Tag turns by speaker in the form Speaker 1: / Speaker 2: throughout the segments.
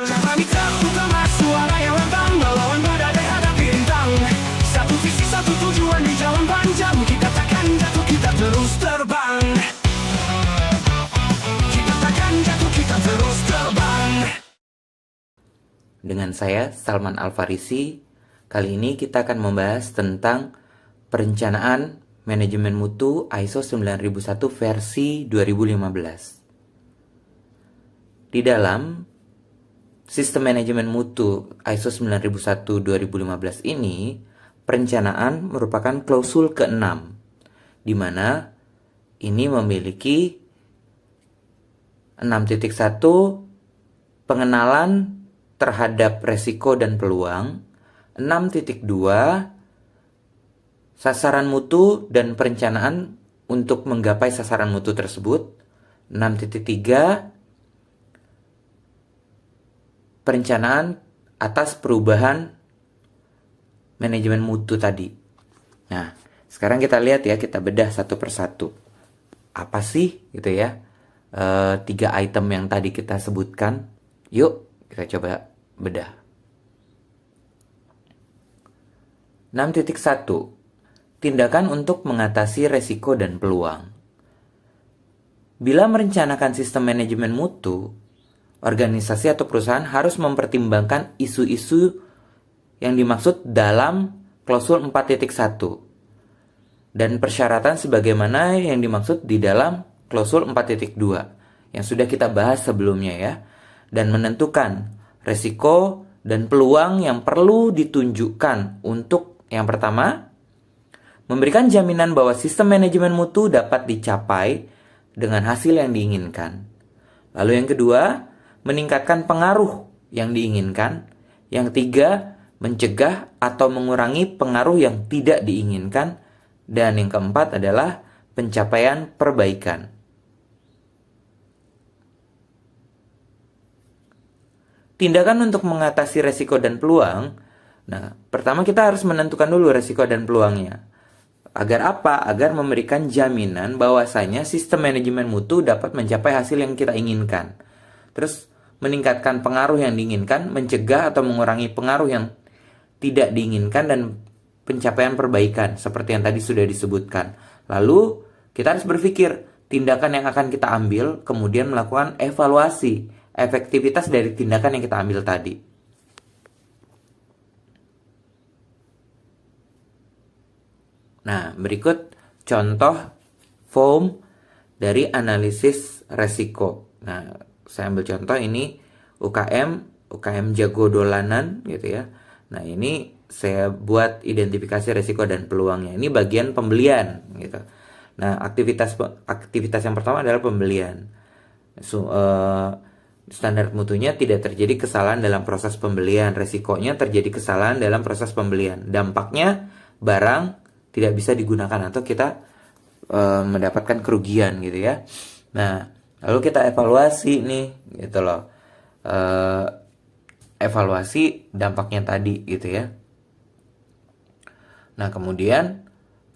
Speaker 1: Nama mitra utama suara yang lantang melawan badai hadapi rintang. Satu visi satu tujuan di jalan panjang. Kita takkan jatuh, kita terus terbang. Kita takkan jatuh, kita terus terbang.
Speaker 2: Dengan saya, Salman Al-Farisi. Kali ini kita akan membahas tentang perencanaan manajemen mutu ISO 9001 versi 2015. Di dalam sistem manajemen mutu ISO 9001-2015 ini, perencanaan merupakan klausul ke-6, di mana ini memiliki 6.1 pengenalan terhadap resiko dan peluang, 6.2 sasaran mutu dan perencanaan untuk menggapai sasaran mutu tersebut, 6.3 perencanaan atas perubahan manajemen mutu tadi. Nah, sekarang kita lihat ya, kita bedah satu persatu. Apa sih gitu ya 3 item yang tadi kita sebutkan? Yuk kita coba bedah. 6.1 Tindakan untuk mengatasi resiko dan peluang. Bila merencanakan sistem manajemen mutu, organisasi atau perusahaan harus mempertimbangkan isu-isu yang dimaksud dalam klausul 4.1 dan persyaratan sebagaimana yang dimaksud di dalam klausul 4.2 yang sudah kita bahas sebelumnya ya, dan menentukan resiko dan peluang yang perlu ditunjukkan untuk yang pertama, memberikan jaminan bahwa sistem manajemen mutu dapat dicapai dengan hasil yang diinginkan. Lalu yang kedua, meningkatkan pengaruh yang diinginkan. Yang ketiga, mencegah atau mengurangi pengaruh yang tidak diinginkan. Dan yang keempat adalah pencapaian perbaikan. Tindakan untuk mengatasi resiko dan peluang. Nah, pertama kita harus menentukan dulu resiko dan peluangnya. Agar apa? Agar memberikan jaminan bahwasanya sistem manajemen mutu dapat mencapai hasil yang kita inginkan. Terus meningkatkan pengaruh yang diinginkan, mencegah atau mengurangi pengaruh yang tidak diinginkan, dan pencapaian perbaikan seperti yang tadi sudah disebutkan. Lalu kita harus berpikir tindakan yang akan kita ambil, kemudian melakukan evaluasi efektivitas dari tindakan yang kita ambil tadi. Nah, berikut contoh form dari analisis resiko. Nah, saya ambil contoh ini UKM jago dolanan gitu ya. Nah, ini saya buat identifikasi resiko dan peluangnya. Ini bagian pembelian gitu. Nah, aktivitas yang pertama adalah pembelian. Standar mutunya tidak terjadi kesalahan dalam proses pembelian. Resikonya terjadi kesalahan dalam proses pembelian. Dampaknya barang tidak bisa digunakan atau kita mendapatkan kerugian gitu ya. Nah, lalu kita evaluasi nih gitu loh. Evaluasi dampaknya tadi gitu ya. Nah, kemudian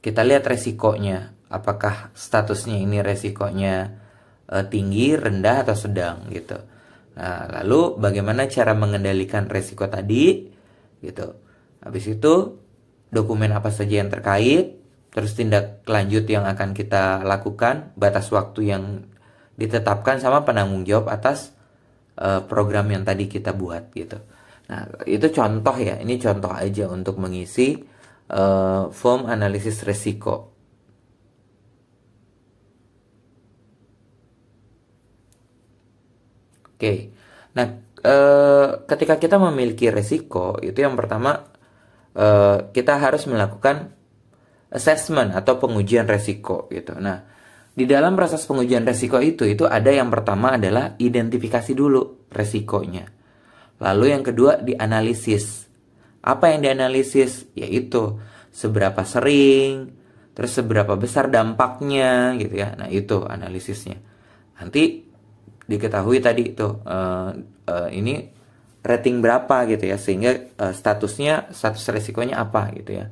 Speaker 2: kita lihat resikonya. Apakah statusnya ini resikonya tinggi, rendah, atau sedang gitu. Nah, lalu bagaimana cara mengendalikan resiko tadi gitu. Habis itu dokumen apa saja yang terkait, terus tindak lanjut yang akan kita lakukan, batas waktu yang ditetapkan, sama penanggung jawab atas program yang tadi kita buat gitu. Nah, itu contoh ya. Ini contoh aja untuk mengisi form analisis resiko. Oke. Nah, ketika kita memiliki resiko, itu yang pertama kita harus melakukan assessment atau pengujian resiko gitu. Nah, di dalam proses pengujian resiko itu ada yang pertama adalah identifikasi dulu resikonya. Lalu yang kedua dianalisis. Apa yang dianalisis? Yaitu seberapa sering, terus seberapa besar dampaknya gitu ya. Nah, itu analisisnya. Nanti diketahui tadi itu ini rating berapa gitu ya, sehingga status resikonya apa gitu ya.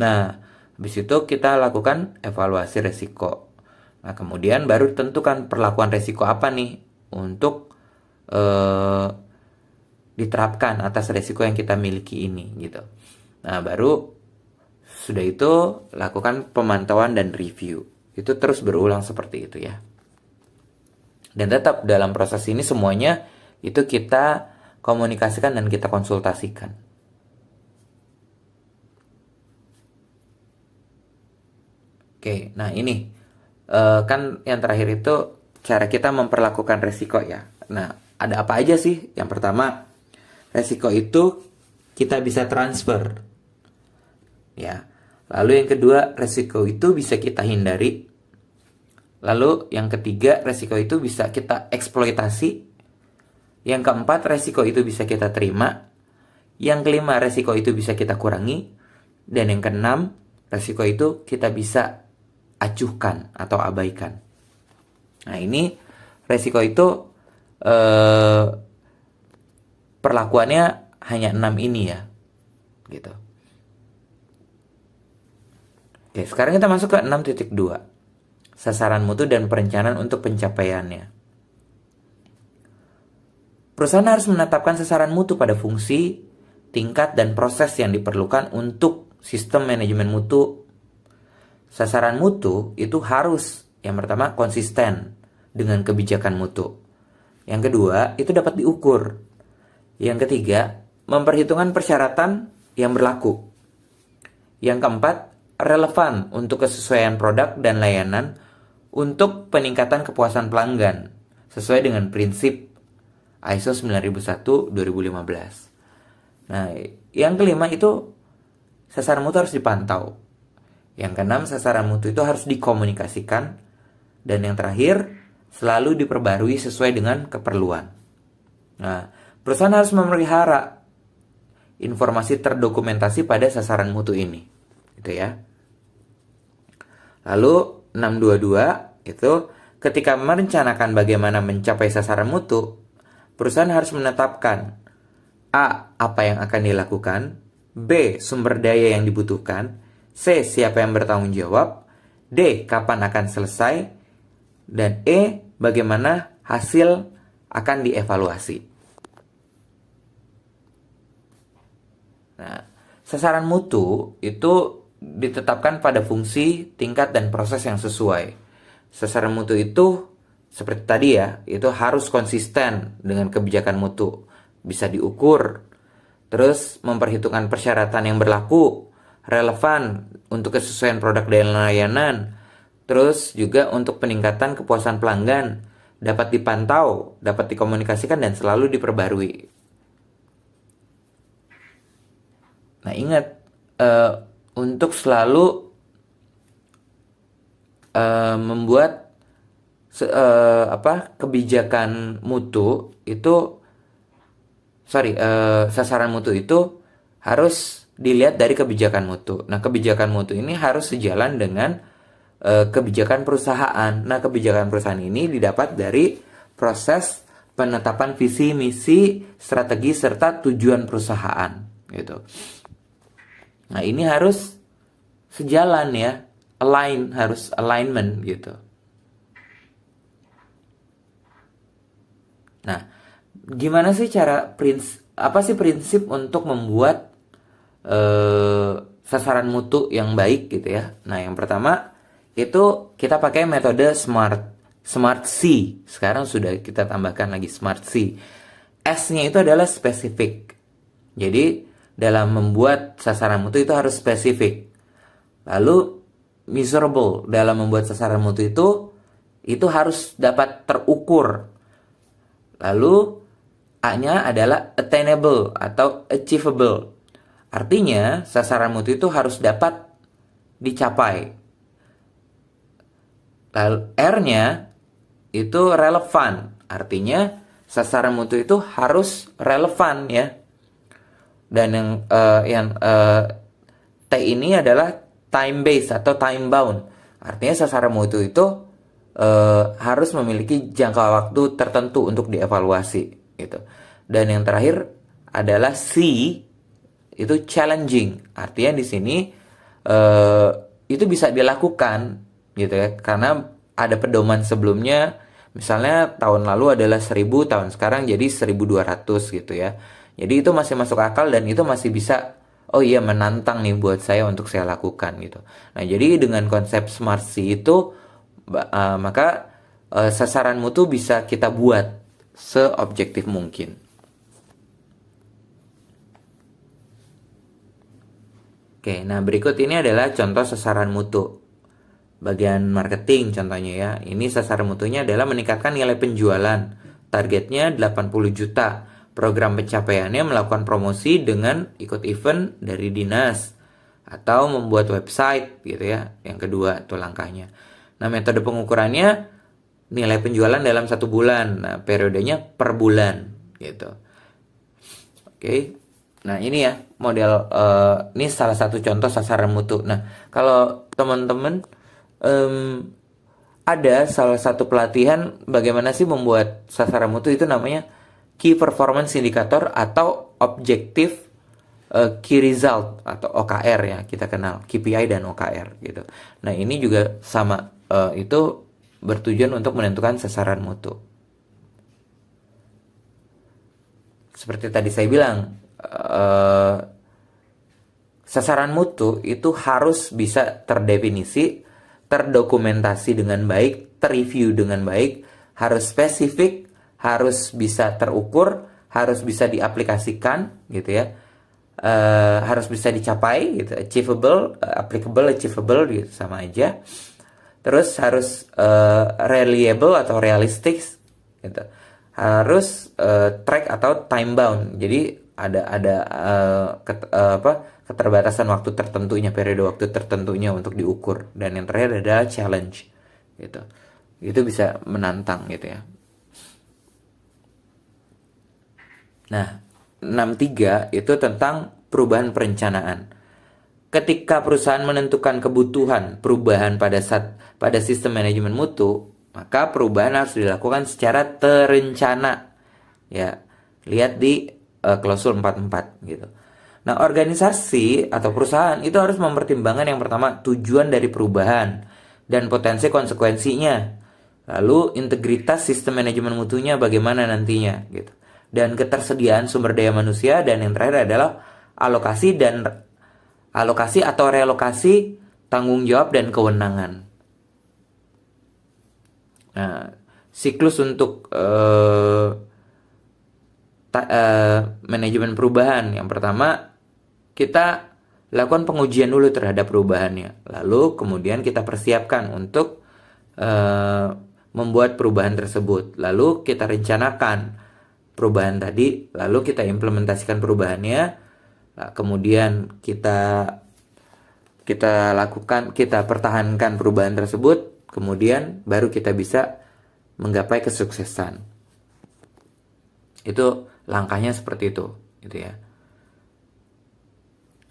Speaker 2: Nah, habis itu kita lakukan evaluasi resiko. Nah, kemudian baru tentukan perlakuan resiko apa nih untuk diterapkan atas resiko yang kita miliki ini gitu. Nah, baru sudah itu lakukan pemantauan dan review. Itu terus berulang seperti itu ya. Dan tetap dalam proses ini semuanya itu kita komunikasikan dan kita konsultasikan. Oke, nah ini kan yang terakhir itu cara kita memperlakukan resiko ya. Nah, ada apa aja sih? Yang pertama, resiko itu kita bisa transfer. Ya. Lalu yang kedua, resiko itu bisa kita hindari. Lalu yang ketiga, resiko itu bisa kita eksploitasi. Yang keempat, resiko itu bisa kita terima. Yang kelima, resiko itu bisa kita kurangi. Dan yang keenam, resiko itu kita bisa acuhkan atau abaikan. Nah, ini resiko itu perlakuannya hanya 6 ini ya. Gitu. Oke, sekarang kita masuk ke 6.2. Sasaran mutu dan perencanaan untuk pencapaiannya. Perusahaan harus menetapkan sasaran mutu pada fungsi, tingkat, dan proses yang diperlukan untuk sistem manajemen mutu. Sasaran mutu itu harus, yang pertama, konsisten dengan kebijakan mutu. Yang kedua, itu dapat diukur. Yang ketiga, memperhitungkan persyaratan yang berlaku. Yang keempat, relevan untuk kesesuaian produk dan layanan untuk peningkatan kepuasan pelanggan sesuai dengan prinsip ISO 9001:2015. Nah, yang kelima itu sasaran mutu harus dipantau. Yang keenam, sasaran mutu itu harus dikomunikasikan. Dan yang terakhir, selalu diperbarui sesuai dengan keperluan. Nah, perusahaan harus memelihara informasi terdokumentasi pada sasaran mutu ini. Gitu ya. Lalu 6.2.2 itu ketika merencanakan bagaimana mencapai sasaran mutu, perusahaan harus menetapkan A. Apa yang akan dilakukan, B. Sumber daya yang dibutuhkan, C. Siapa yang bertanggung jawab, D. Kapan akan selesai, dan E. Bagaimana hasil akan dievaluasi. Nah, sasaran mutu itu ditetapkan pada fungsi, tingkat, dan proses yang sesuai. Sasaran mutu itu seperti tadi ya, itu harus konsisten dengan kebijakan mutu, bisa diukur, terus memperhitungkan persyaratan yang berlaku, relevan untuk kesesuaian produk dan layanan, terus juga untuk peningkatan kepuasan pelanggan, dapat dipantau, dapat dikomunikasikan, dan selalu diperbarui. Nah, ingat, untuk selalu membuat kebijakan mutu itu, sasaran mutu itu harus dilihat dari kebijakan mutu. Nah, kebijakan mutu ini harus sejalan dengan kebijakan perusahaan. Nah, kebijakan perusahaan ini didapat dari proses penetapan visi, misi, strategi, serta tujuan perusahaan gitu. Nah, ini harus sejalan ya, harus alignment gitu. Nah, gimana sih apa sih prinsip untuk membuat sasaran mutu yang baik gitu ya? Nah, yang pertama itu kita pakai metode Smart C. Sekarang sudah kita tambahkan lagi Smart C. S-nya itu adalah spesifik. Jadi dalam membuat sasaran mutu itu harus spesifik. Lalu measurable, dalam membuat sasaran mutu itu harus dapat terukur. Lalu A-nya adalah attainable atau achievable. Artinya sasaran mutu itu harus dapat dicapai. Lalu R-nya itu relevan. Artinya sasaran mutu itu harus relevan ya. Dan yang T ini adalah time based atau time bound. Artinya sasaran mutu itu harus memiliki jangka waktu tertentu untuk dievaluasi gitu. Dan yang terakhir adalah C, itu challenging. Artinya di sini itu bisa dilakukan gitu ya, karena ada pedoman sebelumnya. Misalnya tahun lalu adalah 1000, tahun sekarang jadi 1200 gitu ya. Jadi itu masih masuk akal dan itu masih bisa, oh iya, menantang nih buat saya untuk saya lakukan gitu. Nah, jadi dengan konsep Smart C itu maka sasaran mutu bisa kita buat seobjektif mungkin. Oke, nah berikut ini adalah contoh sasaran mutu. Bagian marketing contohnya ya. Ini sasaran mutunya adalah meningkatkan nilai penjualan. Targetnya 80 juta. Program pencapaiannya melakukan promosi dengan ikut event dari dinas. Atau membuat website gitu ya. Yang kedua itu langkahnya. Nah, metode pengukurannya nilai penjualan dalam 1 bulan. Nah, periodenya per bulan gitu. Oke. Nah, ini ya model ini salah satu contoh sasaran mutu. Nah, kalau teman-teman ada salah satu pelatihan bagaimana sih membuat sasaran mutu, itu namanya Key Performance Indicator atau Objective Key Result atau OKR ya, kita kenal KPI dan OKR gitu. Nah, ini juga sama, itu bertujuan untuk menentukan sasaran mutu. Seperti tadi saya bilang, sasaran mutu itu harus bisa terdefinisi, terdokumentasi dengan baik, terreview dengan baik, harus spesifik, harus bisa terukur, harus bisa diaplikasikan gitu ya, harus bisa dicapai gitu, achievable, applicable, achievable gitu, sama aja. Terus harus reliable atau realistic gitu, harus track atau time bound. Jadi ada keterbatasan waktu tertentunya, periode waktu tertentunya untuk diukur. Dan yang terakhir adalah challenge gitu. Itu bisa menantang gitu ya. Nah, 63 itu tentang perubahan perencanaan. Ketika perusahaan menentukan kebutuhan perubahan pada sistem manajemen mutu, maka perubahan harus dilakukan secara terencana. Ya, lihat di klausul 44 gitu. Nah, organisasi atau perusahaan itu harus mempertimbangkan yang pertama tujuan dari perubahan dan potensi konsekuensinya. Lalu integritas sistem manajemen mutunya bagaimana nantinya gitu. Dan ketersediaan sumber daya manusia, dan yang terakhir adalah alokasi atau relokasi tanggung jawab dan kewenangan. Nah, siklus untuk manajemen perubahan, yang pertama kita lakukan pengujian dulu terhadap perubahannya, lalu kemudian kita persiapkan untuk membuat perubahan tersebut, lalu kita rencanakan perubahan tadi, lalu kita implementasikan perubahannya, kemudian kita pertahankan perubahan tersebut, kemudian baru kita bisa menggapai kesuksesan. Itu langkahnya seperti itu gitu ya.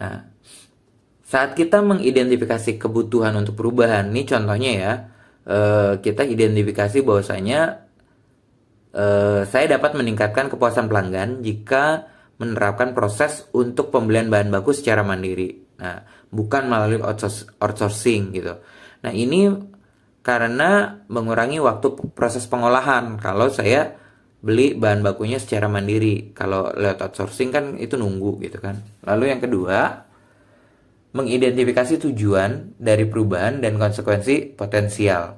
Speaker 2: Nah, saat kita mengidentifikasi kebutuhan untuk perubahan, ini contohnya ya, kita identifikasi bahwasanya saya dapat meningkatkan kepuasan pelanggan jika menerapkan proses untuk pembelian bahan baku secara mandiri. Nah, bukan melalui outsourcing gitu. Nah, ini karena mengurangi waktu proses pengolahan kalau saya beli bahan bakunya secara mandiri. Kalau lewat outsourcing kan itu nunggu gitu kan. Lalu yang kedua, mengidentifikasi tujuan dari perubahan dan konsekuensi potensial.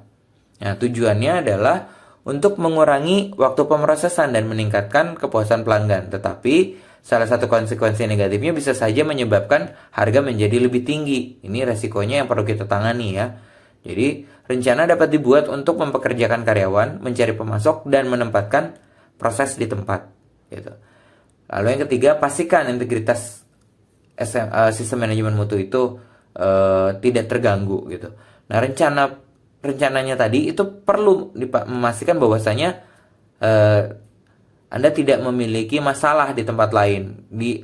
Speaker 2: Nah, tujuannya adalah untuk mengurangi waktu pemrosesan dan meningkatkan kepuasan pelanggan. Tetapi salah satu konsekuensi negatifnya bisa saja menyebabkan harga menjadi lebih tinggi. Ini resikonya yang perlu kita tangani ya. Jadi, rencana dapat dibuat untuk mempekerjakan karyawan, mencari pemasok, dan menempatkan proses di tempat gitu. Lalu yang ketiga, pastikan integritas sistem manajemen mutu itu tidak terganggu gitu. Nah, rencananya tadi itu perlu memastikan bahwasanya Anda tidak memiliki masalah di tempat lain di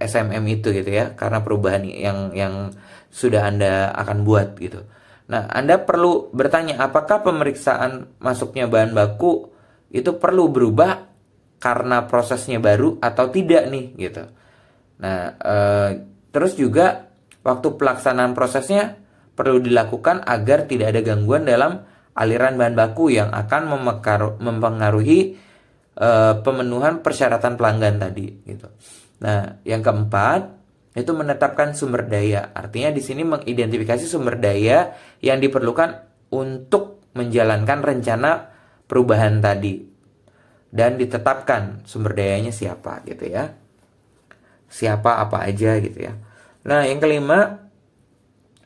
Speaker 2: SMM itu gitu ya, karena perubahan yang sudah Anda akan buat gitu. Nah, Anda perlu bertanya apakah pemeriksaan masuknya bahan baku itu perlu berubah karena prosesnya baru atau tidak nih gitu. Nah, terus juga waktu pelaksanaan prosesnya perlu dilakukan agar tidak ada gangguan dalam aliran bahan baku yang akan mempengaruhi pemenuhan persyaratan pelanggan tadi gitu. Nah, yang keempat itu menetapkan sumber daya. Artinya di sini mengidentifikasi sumber daya yang diperlukan untuk menjalankan rencana perubahan tadi dan ditetapkan sumber dayanya siapa gitu ya. Siapa apa aja gitu ya. Nah, yang kelima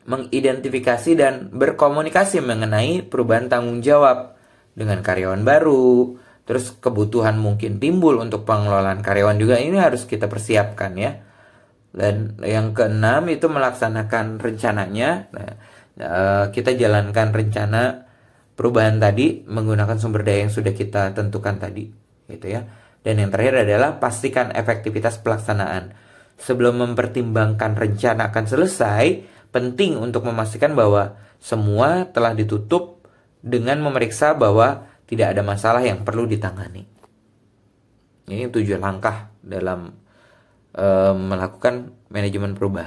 Speaker 2: mengidentifikasi dan berkomunikasi mengenai perubahan tanggung jawab dengan karyawan baru. Terus kebutuhan mungkin timbul untuk pengelolaan karyawan juga, ini harus kita persiapkan ya. Dan yang keenam itu melaksanakan rencananya. Nah, kita jalankan rencana perubahan tadi menggunakan sumber daya yang sudah kita tentukan tadi, gitu ya. Dan yang terakhir adalah pastikan efektivitas pelaksanaan. Sebelum mempertimbangkan rencana akan selesai, penting untuk memastikan bahwa semua telah ditutup dengan memeriksa bahwa tidak ada masalah yang perlu ditangani. Ini 7 langkah dalam melakukan manajemen perubahan.